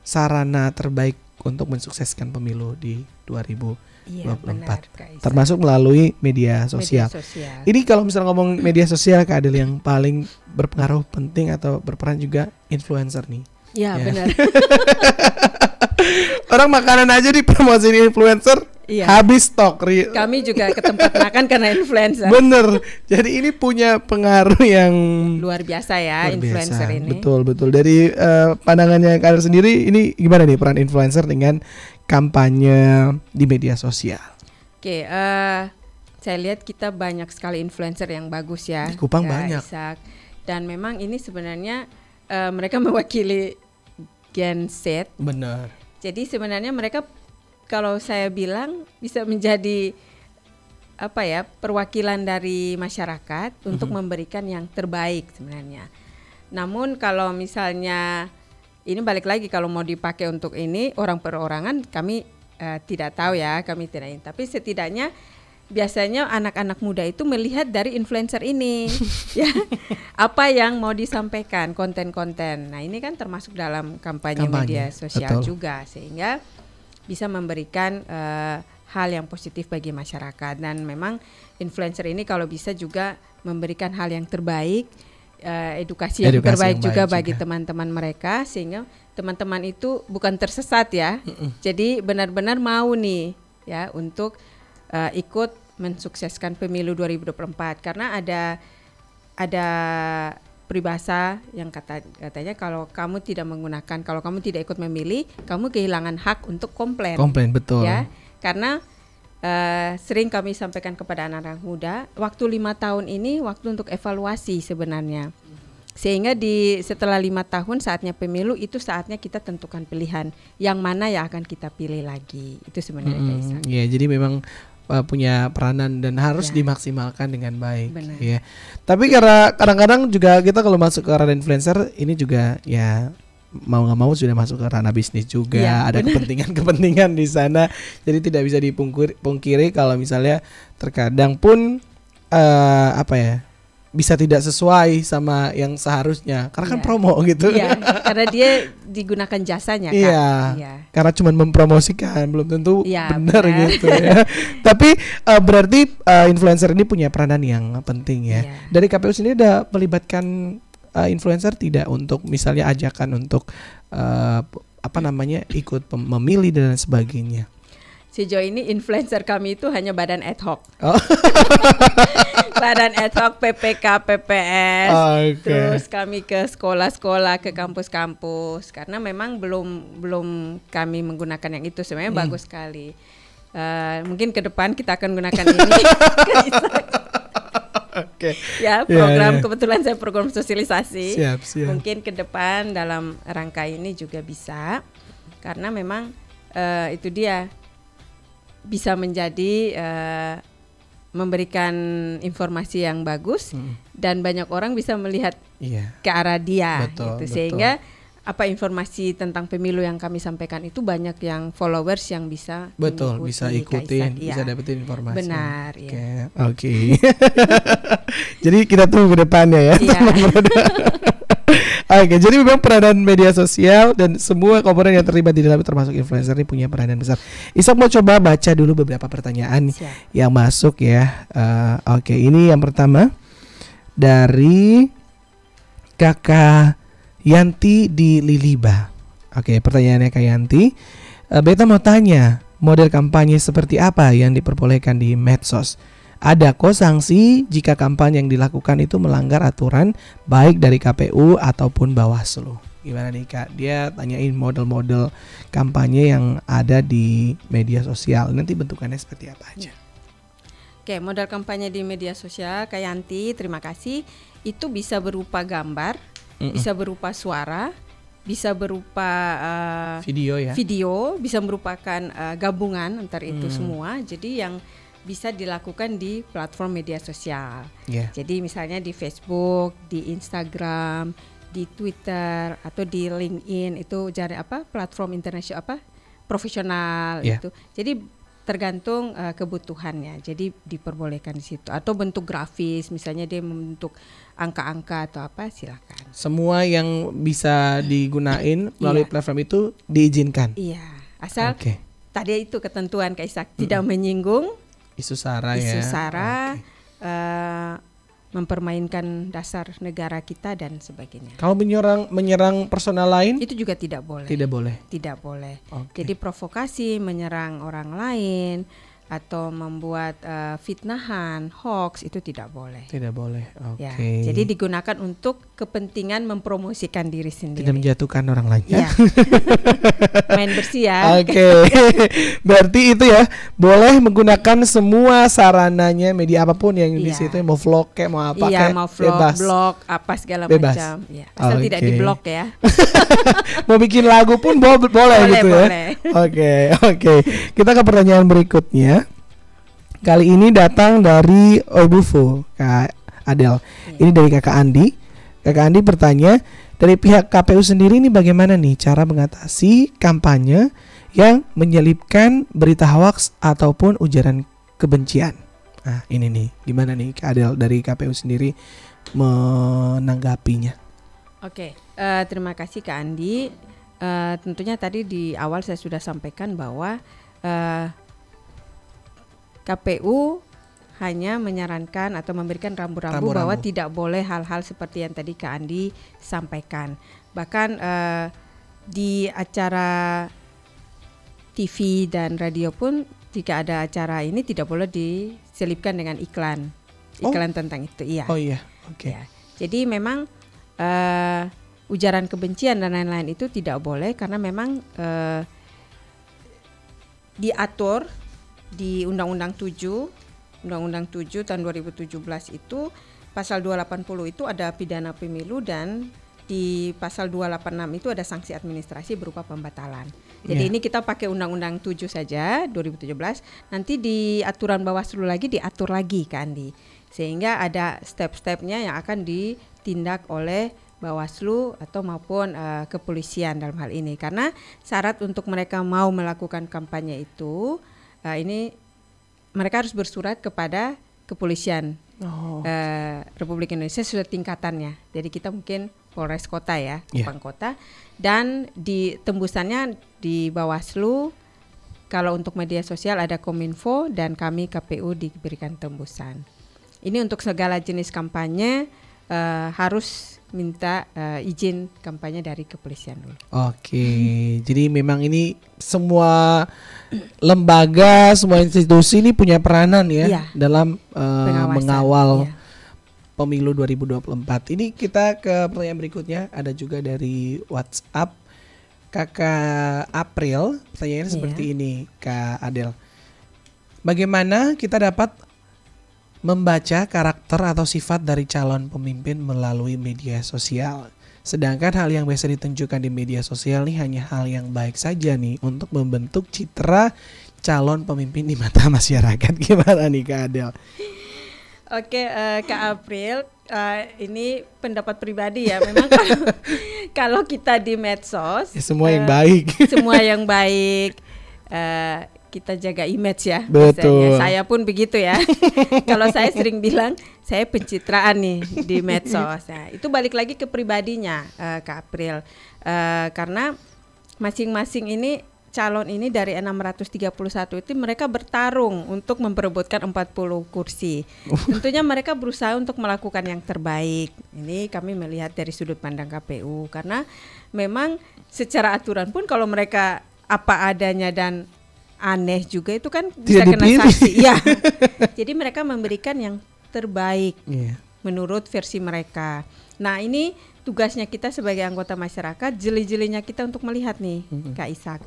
A: sarana terbaik untuk mensukseskan pemilu di 2024, termasuk melalui media sosial. Ini kalau misalnya ngomong media sosial Kak Adel, yang paling berpengaruh penting atau berperan juga influencer nih.
B: Ya. Benar.
A: Orang makanan aja dipromosiin influencer, habis stok.
B: Kami juga ke tempat makan karena influencer.
A: Bener. Jadi ini punya pengaruh yang
B: luar biasa ya, influencer ini.
A: Betul. Dari pandangannya Kak Adel sendiri, ini gimana nih peran influencer dengan kampanye di media sosial?
B: Oke, saya lihat kita banyak sekali influencer yang bagus ya.
A: Di Kupang banyak.
B: Ishak. Dan memang ini sebenarnya mereka mewakili Gen Z.
A: Benar.
B: Jadi sebenarnya mereka, kalau saya bilang, bisa menjadi perwakilan dari masyarakat untuk memberikan yang terbaik sebenarnya. Namun kalau misalnya ini balik lagi, kalau mau dipakai untuk ini orang perorangan, kami tidak tahu ya, kami tidak ini. Tapi setidaknya biasanya anak-anak muda itu melihat dari influencer ini, ya, apa yang mau disampaikan, konten-konten. Nah, ini kan termasuk dalam kampanye media sosial
A: betul.
B: juga, sehingga bisa memberikan hal yang positif bagi masyarakat. Dan memang influencer ini kalau bisa juga memberikan hal yang terbaik, edukasi yang terbaik juga bagi teman-teman mereka, sehingga teman-teman itu bukan tersesat ya. Jadi benar-benar mau nih ya untuk ikut mensukseskan pemilu 2024, karena ada peribahasa yang katanya kalau kamu tidak ikut memilih, kamu kehilangan hak untuk komplain.
A: Komplain, betul.
B: Ya, karena sering kami sampaikan kepada anak-anak muda, waktu 5 tahun ini waktu untuk evaluasi sebenarnya. Sehingga setelah 5 tahun saatnya pemilu, itu saatnya kita tentukan pilihan yang mana yang akan kita pilih lagi. Itu sebenarnya Kaisa.
A: Ya, jadi memang punya peranan dan harus dimaksimalkan dengan baik.
B: Benar.
A: Ya. Tapi karena kadang-kadang juga kita kalau masuk ke ranah influencer ini juga ya mau nggak mau sudah masuk ke ranah bisnis juga. Ada kepentingan-kepentingan di sana. Jadi tidak bisa dipungkiri kalau misalnya terkadang pun bisa tidak sesuai sama yang seharusnya, karena kan promo gitu.
B: Iya, karena dia digunakan jasanya kan.
A: Iya. Karena cuma mempromosikan, belum tentu benar gitu ya. Tapi berarti influencer ini punya peranan yang penting ya. Dari KPU sendiri ada melibatkan influencer tidak untuk misalnya ajakan untuk ikut memilih dan sebagainya?
B: Sejauh ini influencer kami itu hanya badan ad hoc. Badan ad hoc, PPK, PPS. Terus kami ke sekolah-sekolah, ke kampus-kampus, karena memang belum kami menggunakan yang itu. Sebenarnya bagus sekali. Mungkin ke depan kita akan gunakan ini. Ya, program kebetulan saya program sosialisasi.
A: Siap.
B: Mungkin ke depan dalam rangka ini juga bisa, karena memang itu dia bisa menjadi memberikan informasi yang bagus dan banyak orang bisa melihat ke arah dia. Betul. Sehingga apa informasi tentang pemilu yang kami sampaikan itu banyak yang followers yang bisa
A: bisa ikutin, bisa dapetin informasi.
B: Benar.
A: Oke. Jadi kita tunggu ke depannya ya. Oke, jadi memang peranan media sosial dan semua komponen yang terlibat di dalamnya termasuk influencer ini punya peranan besar. Ishak mau coba baca dulu beberapa pertanyaan yang masuk ya. Oke, ini yang pertama dari Kakak Yanti di Liliba. Oke, pertanyaannya Kak Yanti. Beta mau tanya, model kampanye seperti apa yang diperbolehkan di medsos? Ada kok sanksi jika kampanye yang dilakukan itu melanggar aturan baik dari KPU ataupun Bawaslu. Gimana nih Kak? Dia tanyain model-model kampanye yang ada di media sosial. Nanti bentukannya seperti apa aja?
B: Oke, model kampanye di media sosial Kak Yanti, terima kasih. Itu bisa berupa gambar, bisa berupa suara, bisa berupa video, bisa merupakan gabungan antara itu semua. Jadi yang bisa dilakukan di platform media sosial. Jadi misalnya di Facebook, di Instagram, di Twitter atau di LinkedIn, itu platform internasional profesional itu. Jadi tergantung kebutuhannya. Jadi diperbolehkan di situ. Atau bentuk grafis, misalnya dia membentuk angka-angka atau apa, silakan.
A: Semua yang bisa digunain melalui platform itu diizinkan.
B: Iya, asal tadi itu ketentuan Kak Ishak, tidak menyinggung isu sara, mempermainkan dasar negara kita dan sebagainya.
A: Kalau menyerang personal lain
B: itu juga tidak boleh. Tidak boleh. Jadi provokasi, menyerang orang lain atau membuat fitnahan, hoax itu tidak boleh.
A: Tidak boleh.
B: Ya, jadi digunakan untuk kepentingan mempromosikan diri sendiri.
A: Tidak menjatuhkan orang lain. Ya.
B: Main bersih ya.
A: Berarti itu ya, boleh menggunakan semua sarananya media apapun yang di situ, mau vlog kayak mau apa kayak
B: mau vlog, blog apa segala macam. Asal tidak di blog ya.
A: Mau bikin lagu pun boleh gitu ya. Oke. Kita ke pertanyaan berikutnya. Kali ini datang dari Oibufo, Kak Adel. Ini dari Kakak Andi. Kakak Andi bertanya, dari pihak KPU sendiri ini bagaimana nih cara mengatasi kampanye yang menyelipkan berita hoax ataupun ujaran kebencian? Nah, ini nih, gimana nih Kak Adel dari KPU sendiri menanggapinya?
B: Oke, terima kasih Kak Andi. Tentunya tadi di awal saya sudah sampaikan bahwa KPU hanya menyarankan atau memberikan rambu-rambu bahwa tidak boleh hal-hal seperti yang tadi Kak Andi sampaikan. Bahkan di acara TV dan radio pun jika ada acara ini tidak boleh diselipkan dengan iklan tentang itu. Iya.
A: Oh iya, oke.
B: Ya. Jadi memang ujaran kebencian dan lain-lain itu tidak boleh karena memang diatur di Undang-Undang 7 tahun 2017 itu pasal 280 itu ada pidana pemilu dan di pasal 286 itu ada sanksi administrasi berupa pembatalan. Jadi ini kita pakai Undang-Undang 7 saja 2017. Nanti di aturan Bawaslu lagi diatur lagi Kak Andi. Sehingga ada step-stepnya yang akan ditindak oleh Bawaslu atau maupun kepolisian dalam hal ini. Karena syarat untuk mereka mau melakukan kampanye itu ini mereka harus bersurat kepada kepolisian Republik Indonesia sudah tingkatannya. Jadi kita mungkin Polres Kota ya, Kupang Kota, dan di tembusannya di Bawaslu. Kalau untuk media sosial ada Kominfo dan kami KPU diberikan tembusan. Ini untuk segala jenis kampanye harus minta izin kampanye dari kepolisian dulu.
A: Oke, jadi memang ini semua lembaga, semua institusi ini punya peranan ya dalam mengawal pemilu 2024. Ini kita ke pertanyaan berikutnya, ada juga dari WhatsApp Kakak April. Pertanyaannya seperti ini Kak Adel. Bagaimana kita dapat membaca karakter atau sifat dari calon pemimpin melalui media sosial? Sedangkan hal yang biasa ditunjukkan di media sosial ini hanya hal yang baik saja nih untuk membentuk citra calon pemimpin di mata masyarakat. Gimana nih Kak Adel?
B: Oke, Kak April, ini pendapat pribadi ya. Memang kalau kita di medsos
A: semua yang baik,
B: semua yang baik. Kita jaga image ya.
A: Betul.
B: Misalnya. Saya pun begitu ya. Kalau saya sering bilang saya pencitraan nih di medsos. Nah, itu balik lagi ke pribadinya Kak April. Karena masing-masing ini calon ini dari 631 itu mereka bertarung untuk memperebutkan 40 kursi. Tentunya mereka berusaha untuk melakukan yang terbaik. Ini kami melihat dari sudut pandang KPU karena memang secara aturan pun kalau mereka apa adanya dan aneh juga itu kan bisa kena sanksi. Ya. Jadi mereka memberikan yang terbaik menurut versi mereka. Nah, ini tugasnya kita sebagai anggota masyarakat, jeli-jelinya kita untuk melihat nih, Kak Ishak.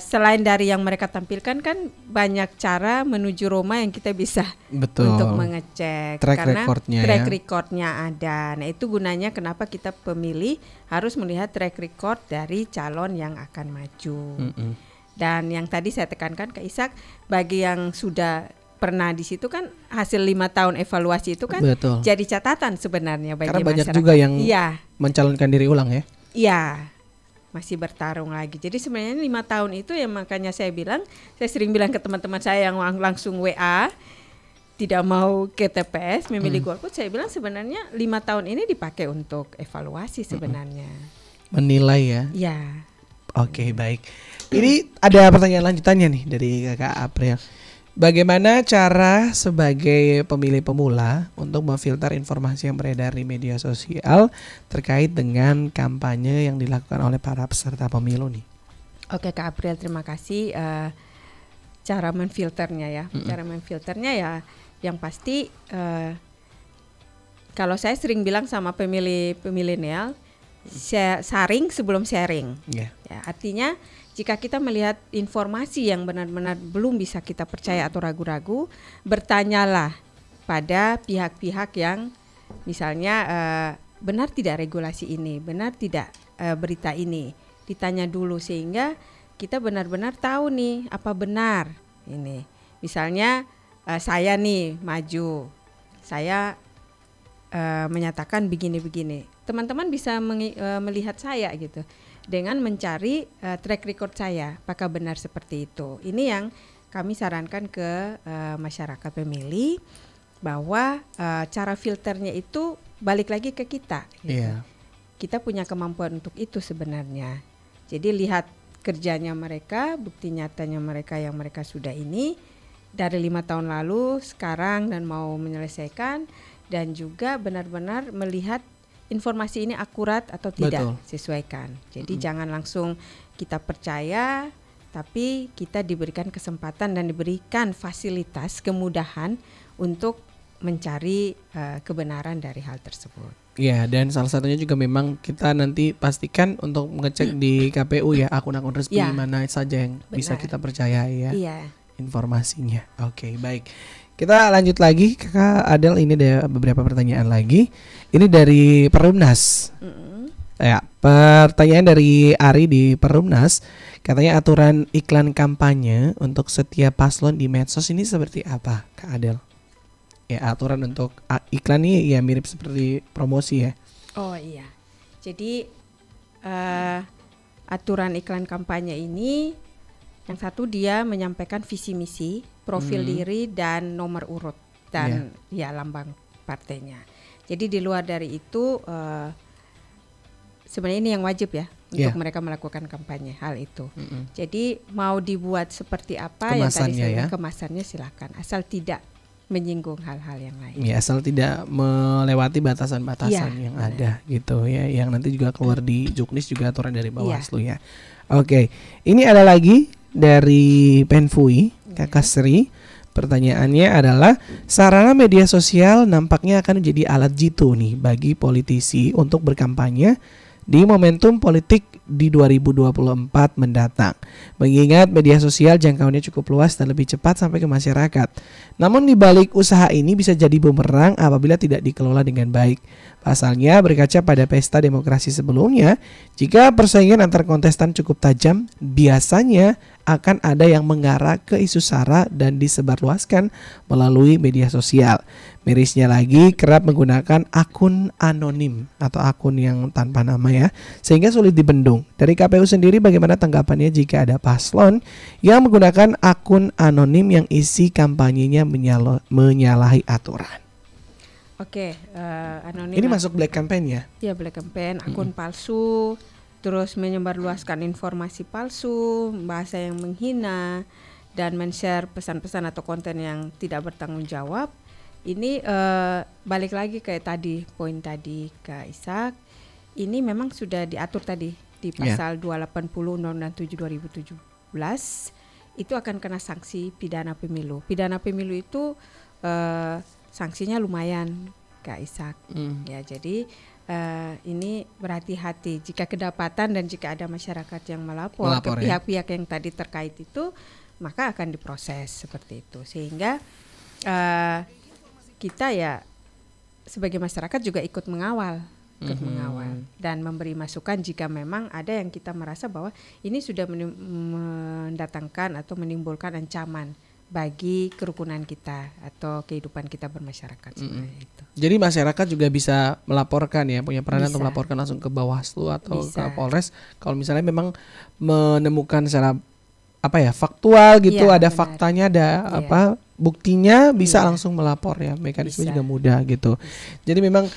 B: Selain dari yang mereka tampilkan kan banyak cara menuju Roma yang kita bisa untuk mengecek
A: track
B: recordnya ada. Nah, itu gunanya kenapa kita pemilih harus melihat track record dari calon yang akan maju. Dan yang tadi saya tekankan ke Ishak, bagi yang sudah pernah di situ kan hasil 5 tahun evaluasi itu kan jadi catatan sebenarnya bagi
A: karena banyak
B: masyarakat.
A: juga yang mencalonkan diri ulang ya.
B: Iya, masih bertarung lagi. Jadi sebenarnya 5 tahun itu ya makanya saya sering bilang ke teman-teman saya yang langsung WA tidak mau ke TPS memilih golput, saya bilang sebenarnya 5 tahun ini dipakai untuk evaluasi sebenarnya.
A: Menilai ya.
B: Iya.
A: Oke, baik. Ini ada pertanyaan lanjutannya nih dari Kakak April. Bagaimana cara sebagai pemilih pemula untuk memfilter informasi yang beredar di media sosial terkait dengan kampanye yang dilakukan oleh para peserta pemilu nih?
B: Oke Kak April, terima kasih. Cara memfilternya ya, ya yang pasti kalau saya sering bilang sama pemilih milenial, saring sebelum sharing. Ya, artinya jika kita melihat informasi yang benar-benar belum bisa kita percaya atau ragu-ragu, bertanyalah pada pihak-pihak yang misalnya benar tidak regulasi ini, benar tidak berita ini. Ditanya dulu sehingga kita benar-benar tahu nih apa benar ini. Misalnya saya nih maju, saya menyatakan begini-begini. Teman-teman bisa melihat saya gitu dengan mencari track record saya, apakah benar seperti itu. Ini yang kami sarankan ke masyarakat pemilih bahwa cara filternya itu balik lagi ke kita. Gitu.
A: Iya.
B: Kita punya kemampuan untuk itu sebenarnya. Jadi lihat kerjanya mereka, bukti nyatanya mereka yang mereka sudah ini dari 5 tahun lalu, sekarang dan mau menyelesaikan, dan juga benar-benar melihat informasi ini akurat atau tidak.
A: Betul.
B: Sesuaikan. Jadi jangan langsung kita percaya, tapi kita diberikan kesempatan dan diberikan fasilitas, kemudahan untuk mencari kebenaran dari hal tersebut.
A: Ya, dan salah satunya juga memang kita nanti pastikan untuk mengecek di KPU ya akun-akun resmi
B: Ya.
A: mana saja yang bisa
B: Benar.
A: kita percayai ya
B: Iya.
A: informasinya. Oke, baik. Kita lanjut lagi, Kakak Adel, ini ada beberapa pertanyaan lagi. Ini dari Perumnas. Ya, pertanyaan dari Ari di Perumnas. Katanya aturan iklan kampanye untuk setiap paslon di medsos ini seperti apa, Kak Adel? Ya, aturan untuk iklan ini ya mirip seperti promosi ya.
B: Oh iya. Jadi aturan iklan kampanye ini yang satu dia menyampaikan visi misi, profil diri dan nomor urut dan ya lambang partainya. Jadi di luar dari itu sebenarnya ini yang wajib ya untuk mereka melakukan kampanye hal itu. Jadi mau dibuat seperti apa yang tadi saya kemasannya silakan, asal tidak menyinggung hal-hal yang lain.
A: Ya, asal tidak melewati batasan-batasan yang ada gitu ya, yang nanti juga keluar di Juknis juga aturan dari Bawaslu ya. Oke, ini ada lagi dari Penfui, Kakak Sri. Pertanyaannya adalah sarana media sosial nampaknya akan menjadi alat jitu nih bagi politisi untuk berkampanye di momentum politik di 2024 mendatang. Mengingat media sosial jangkauannya cukup luas dan lebih cepat sampai ke masyarakat. Namun di balik usaha ini bisa jadi bumerang apabila tidak dikelola dengan baik. Pasalnya berkaca pada pesta demokrasi sebelumnya, jika persaingan antar kontestan cukup tajam, biasanya akan ada yang mengarah ke isu sara dan disebarluaskan melalui media sosial. Mirisnya lagi kerap menggunakan akun anonim atau akun yang tanpa nama ya, sehingga sulit dibendung. Dari KPU sendiri bagaimana tanggapannya jika ada paslon yang menggunakan akun anonim yang isi kampanyenya menyalahi aturan?
B: Oke, anonim.
A: Ini masuk black campaign ya?
B: Ya, black campaign, akun palsu, terus menyebarluaskan informasi palsu, bahasa yang menghina, dan men-share pesan-pesan atau konten yang tidak bertanggung jawab. Ini balik lagi kayak tadi, poin tadi Kak Ishak, ini memang sudah diatur tadi di pasal 280 Undang-Undang 7 2017, itu akan kena sanksi pidana pemilu. Pidana pemilu itu sanksinya lumayan Kak Ishak. Ya, jadi ini berhati-hati jika kedapatan dan jika ada masyarakat yang melapor ke pihak-pihak yang tadi terkait itu, maka akan diproses seperti itu. Sehingga kita ya sebagai masyarakat juga ikut mengawal dan memberi masukan jika memang ada yang kita merasa bahwa ini sudah mendatangkan atau menimbulkan ancaman bagi kerukunan kita atau kehidupan kita bermasyarakat. Itu.
A: Jadi masyarakat juga bisa melaporkan ya, punya peranan untuk melaporkan langsung ke Bawaslu atau ke Polres kalau misalnya memang menemukan secara faktual gitu, ada benar. Faktanya, ada buktinya, bisa langsung melapor ya, mekanisme juga mudah gitu. Jadi memang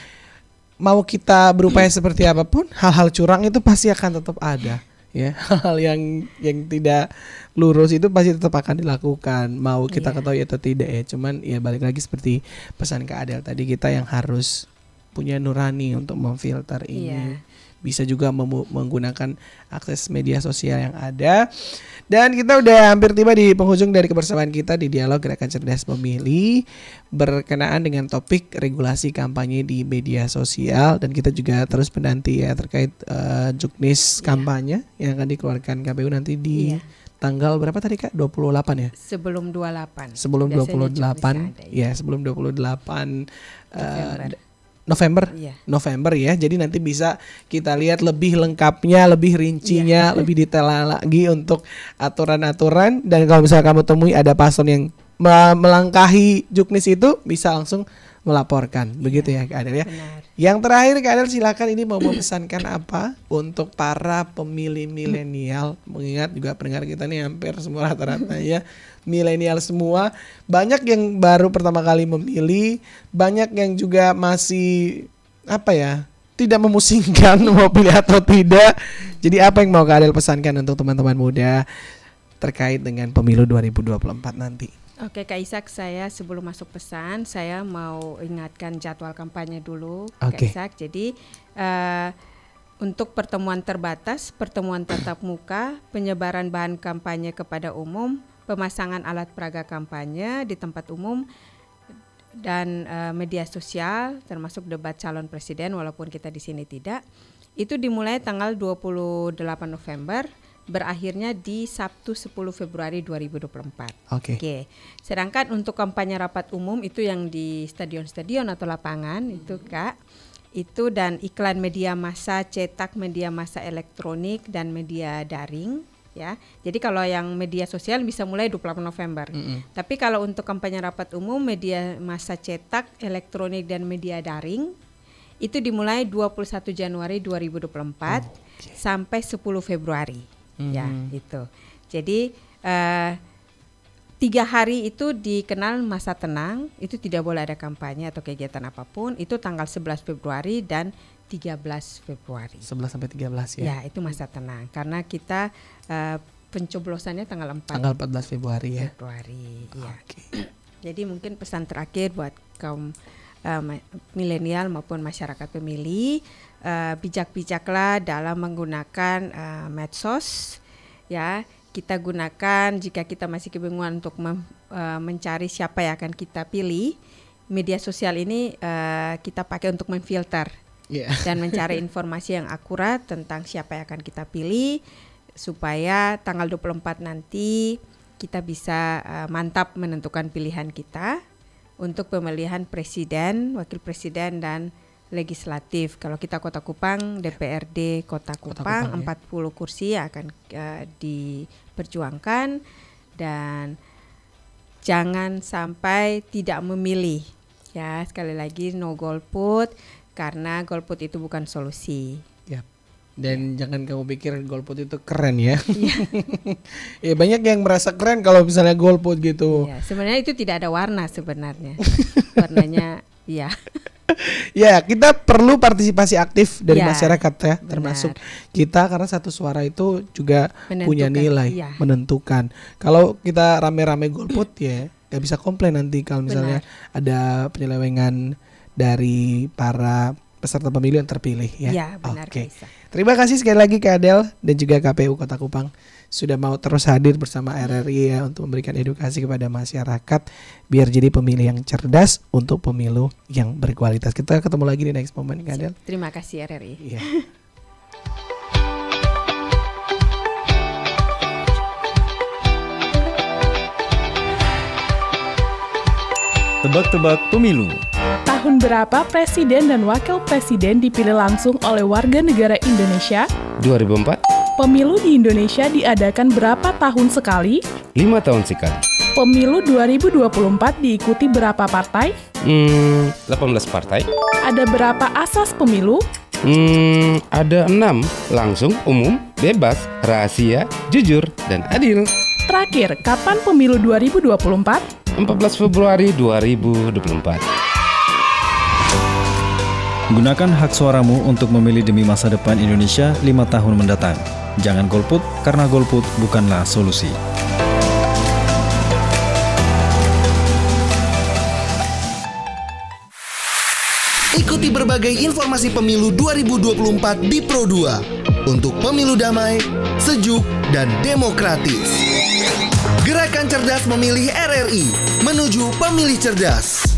A: mau kita berupaya seperti apapun, hal-hal curang itu pasti akan tetap ada ya. Hal-hal yang tidak lurus itu pasti tetap akan dilakukan, mau kita ketahui atau tidak ya. Cuman ya balik lagi seperti pesan Kak Adel tadi, kita yang harus punya nurani untuk memfilter ini. Bisa juga menggunakan akses media sosial yang ada. Dan kita udah hampir tiba di penghujung dari kebersamaan kita di Dialog Gerakan Cerdas Pemilih berkenaan dengan topik regulasi kampanye di media sosial, dan kita juga terus menanti ya terkait Juknis kampanye yang akan dikeluarkan KPU nanti di tanggal berapa tadi Kak? 28 ya?
B: Sebelum 28.
A: Sebelum
B: Biasanya
A: 28 ya, sebelum 28 November ya. Jadi nanti bisa kita lihat lebih lengkapnya, lebih rincinya, lebih detail lagi untuk aturan-aturan. Dan kalau misalnya kamu temui ada paslon yang melangkahi Juknis itu, bisa langsung melaporkan. Begitu ya Kak Adel ya.
B: Benar.
A: Yang terakhir Kak Adel, silakan ini mau memesankan apa untuk para pemilih milenial, mengingat juga pendengar kita nih hampir semua rata-rata ya milenial semua. Banyak yang baru pertama kali memilih, banyak yang juga masih tidak memusingkan mau pilih atau tidak. Jadi apa yang mau Kak Adel pesankan untuk teman-teman muda terkait dengan pemilu 2024 nanti?
B: Oke Kak Ishak, saya sebelum masuk pesan, saya mau ingatkan jadwal kampanye dulu Kak Ishak. Jadi untuk pertemuan terbatas, pertemuan tatap muka, penyebaran bahan kampanye kepada umum, pemasangan alat peraga kampanye di tempat umum, dan media sosial termasuk debat calon presiden walaupun kita di sini tidak, itu dimulai tanggal 28 November, berakhirnya di Sabtu 10 Februari 2024. Oke. Sedangkan untuk kampanye rapat umum itu yang di stadion-stadion atau lapangan itu Kak, itu dan iklan media massa cetak, media massa elektronik dan media daring ya. Jadi kalau yang media sosial bisa mulai 28 November. Tapi kalau untuk kampanye rapat umum, media massa cetak, elektronik dan media daring itu dimulai 21 Januari 2024 sampai 10 Februari. Ya itu. Jadi 3 hari itu dikenal masa tenang, itu tidak boleh ada kampanye atau kegiatan apapun. Itu tanggal 11 Februari dan 13 Februari.
A: 11 sampai 13 ya.
B: Ya, itu masa tenang karena kita pencoblosannya tanggal 4.
A: Tanggal 14 Februari ya.
B: Ya. Jadi mungkin pesan terakhir buat kaum milenial maupun masyarakat pemilih, bijak-bijaklah dalam menggunakan medsos ya. Kita gunakan jika kita masih kebingungan untuk mencari siapa yang akan kita pilih. Media sosial ini kita pakai untuk memfilter dan mencari informasi yang akurat tentang siapa yang akan kita pilih, supaya tanggal 24 nanti kita bisa mantap menentukan pilihan kita untuk pemilihan presiden, wakil presiden dan legislatif. Kalau kita Kota Kupang, DPRD Kota Kupang 40 kursi akan diperjuangkan, dan jangan sampai tidak memilih. Ya, sekali lagi no golput, karena golput itu bukan solusi.
A: Dan jangan kamu pikir golput itu keren ya. Ya banyak yang merasa keren kalau misalnya golput gitu.
B: Sebenarnya itu tidak ada warna sebenarnya. Warnanya
A: ya, kita perlu partisipasi aktif dari masyarakat ya, termasuk kita, karena satu suara itu juga punya nilai menentukan. Kalau kita rame-rame golput ya nggak bisa komplain nanti kalau misalnya ada penyelewengan dari para peserta pemilu yang terpilih ya.
B: Iya, benar.
A: Terima kasih sekali lagi Kak Adel dan juga KPU Kota Kupang sudah mau terus hadir bersama RRI ya untuk memberikan edukasi kepada masyarakat biar jadi pemilih yang cerdas untuk pemilu yang berkualitas. Kita ketemu lagi di next moment Kak Adel.
B: Terima kasih RRI.
A: Iya.
H: Tebak-tebak pemilu.
I: Tahun berapa presiden dan wakil presiden dipilih langsung oleh warga negara Indonesia?
J: 2004.
I: Pemilu di Indonesia diadakan berapa tahun sekali?
J: 5 tahun sekali.
I: Pemilu 2024 diikuti berapa partai?
J: 18 partai.
I: Ada berapa asas pemilu?
J: Ada 6. Langsung, umum, bebas, rahasia, jujur, dan adil.
I: Terakhir, kapan pemilu 2024?
J: 14 Februari 2024.
H: Gunakan hak suaramu untuk memilih demi masa depan Indonesia 5 tahun mendatang. Jangan golput, karena golput bukanlah solusi.
C: Ikuti berbagai informasi pemilu 2024 di Pro 2 untuk pemilu damai, sejuk, dan demokratis. Gerakan Cerdas Memilih RRI menuju pemilih cerdas.